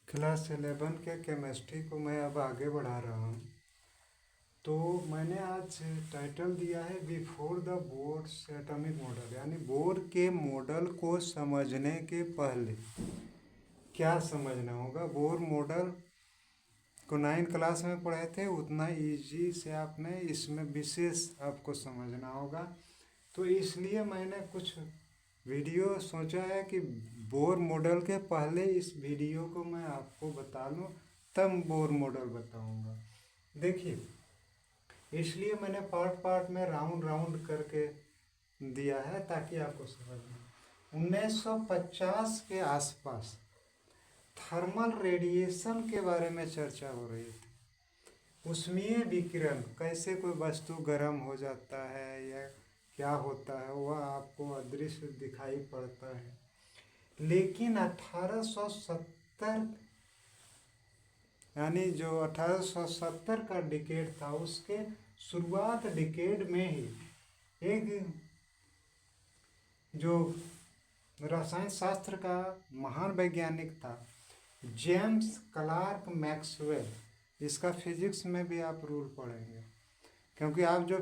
Class 11 के chemistry को मैं अब आगे बढ़ा रहा हूँ। तो मैंने आज टाइटल दिया है before the Bohr's atomic model, यानी बोर के मॉडल को समझने के पहले क्या समझना होगा। बोर मॉडल को 9 क्लास में पढ़े थे, उतना इजी से आपने इसमें विशेष आपको समझना होगा। तो इसलिए मैंने कुछ वीडियो सोचा है कि बोर मॉडल के पहले इस वीडियो को मैं आपको बता लूँ, तब बोर मॉडल बताऊंगा। देखिए, इसलिए मैंने पार्ट पार्ट में राउंड राउंड करके दिया है ताकि आपको समझ में। 1950 के आसपास थर्मल रेडिएशन के बारे में चर्चा हो रही थी। ऊष्मीय विकिरण, कैसे कोई वस्तु गर्म हो जाता है या क्या होता है, वह आपको अदृश्य दिखाई पड़ता है। लेकिन 1870 यानी जो 1870 का डिकेड था, उसके शुरुआत डिकेड में ही एक जो रसायन शास्त्र का महान वैज्ञानिक था, जेम्स क्लार्क मैक्सवेल, इसका फिजिक्स में भी आप रूल पढ़ेंगे, क्योंकि आप जो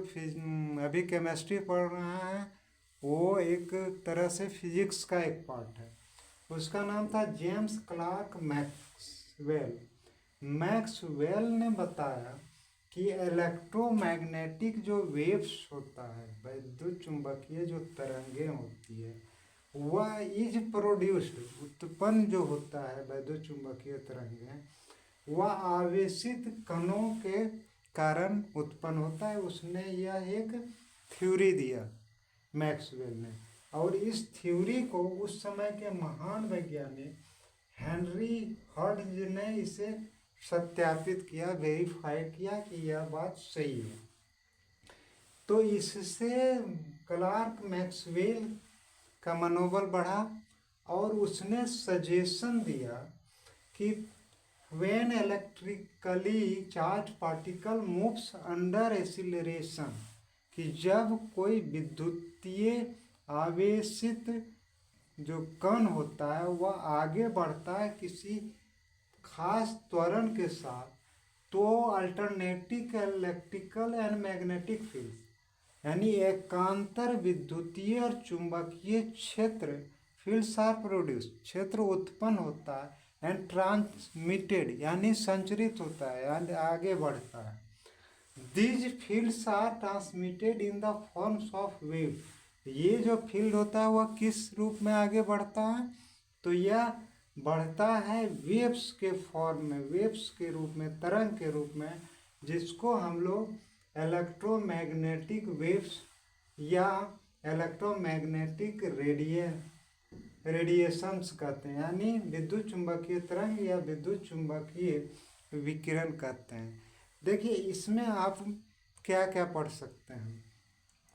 अभी केमिस्ट्री पढ़ रहे हैं वो एक तरह से फिजिक्स का एक पार्ट है। उसका नाम था जेम्स क्लार्क मैक्सवेल। मैक्सवेल ने बताया कि इलेक्ट्रोमैग्नेटिक जो वेव्स होता है, विद्युत चुंबकीय जो तरंगें होती है, वह इज प्रोड्यूस्ड, उत्पन्न जो होता है विद्युत चुंबकीय तरंगें, वह आवेशित कणों के कारण उत्पन्न होता है। उसने यह एक थ्योरी दिया मैक्सवेल ने, और इस थ्योरी को उस समय के महान वैज्ञानिक हेनरी हर्ट्ज ने इसे सत्यापित किया, वेरीफाई किया कि यह बात सही है। तो इससे क्लार्क मैक्सवेल का मनोबल बढ़ा और उसने सजेशन दिया कि when electrically charge particle moves under acceleration, कि जब कोई विद्युतीय आवेशित जो कण होता है वह आगे बढ़ता है किसी खास त्वरण के साथ, तो alternating electrical and magnetic field, यानी एकांतर विद्युतीय और चुंबकीय क्षेत्र, फील्ड्स आर प्रोड्यूस, क्षेत्र उत्पन्न होता है, एंड ट्रांसमिटेड यानी संचरित होता है, यानी आगे बढ़ता है। These fields are transmitted in the forms of wave, ये जो फील्ड होता है वह किस रूप में आगे बढ़ता है, तो यह बढ़ता है वेव्स के फॉर्म में, वेव्स के रूप में, तरंग के रूप में, जिसको हम लोग इलेक्ट्रोमैग्नेटिक वेव्स या इलेक्ट्रोमैग्नेटिक रेडिएशंस कहते हैं, यानी विद्युत चुंबकीय तरंग या विद्युत चुंबकीय विकिरण कहते हैं। देखिए, इसमें आप क्या क्या पढ़ सकते हैं,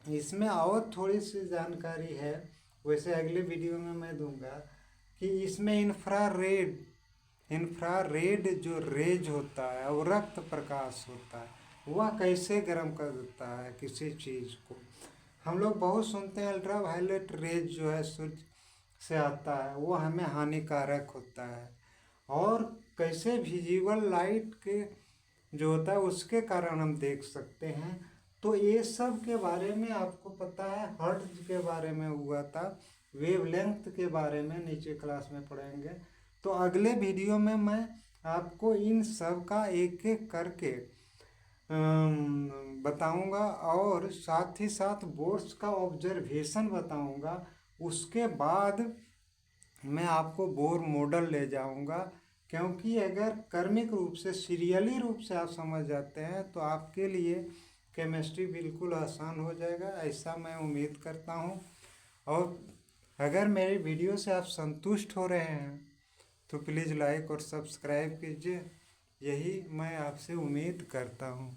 इसमें और थोड़ी सी जानकारी है, वैसे अगले वीडियो में मैं दूंगा, कि इसमें इंफ्रारेड जो रेज होता है और रक्त प्रकाश होता है, वह कैसे गर्म कर देता है किसी चीज़ को। हम लोग बहुत सुनते हैं अल्ट्रा वायलेट रेज जो है सूर्य से आता है, वो हमें हानिकारक होता है, और कैसे विजिबल लाइट के जो होता है उसके कारण हम देख सकते हैं। तो ये सब के बारे में आपको पता है, हर्ट्ज के बारे में हुआ था, वेवलेंथ के बारे में नीचे क्लास में पढ़ेंगे। तो अगले वीडियो में मैं आपको इन सब का एक एक करके बताऊंगा, और साथ ही साथ बोर्स का ऑब्जर्वेशन बताऊंगा। उसके बाद मैं आपको बोर मॉडल ले जाऊंगा, क्योंकि अगर क्रमिक रूप से, सीरियली रूप से आप समझ जाते हैं तो आपके लिए केमिस्ट्री बिल्कुल आसान हो जाएगा, ऐसा मैं उम्मीद करता हूं। और अगर मेरी वीडियो से आप संतुष्ट हो रहे हैं तो प्लीज़ लाइक और सब्सक्राइब कीजिए, यही मैं आपसे उम्मीद करता हूं।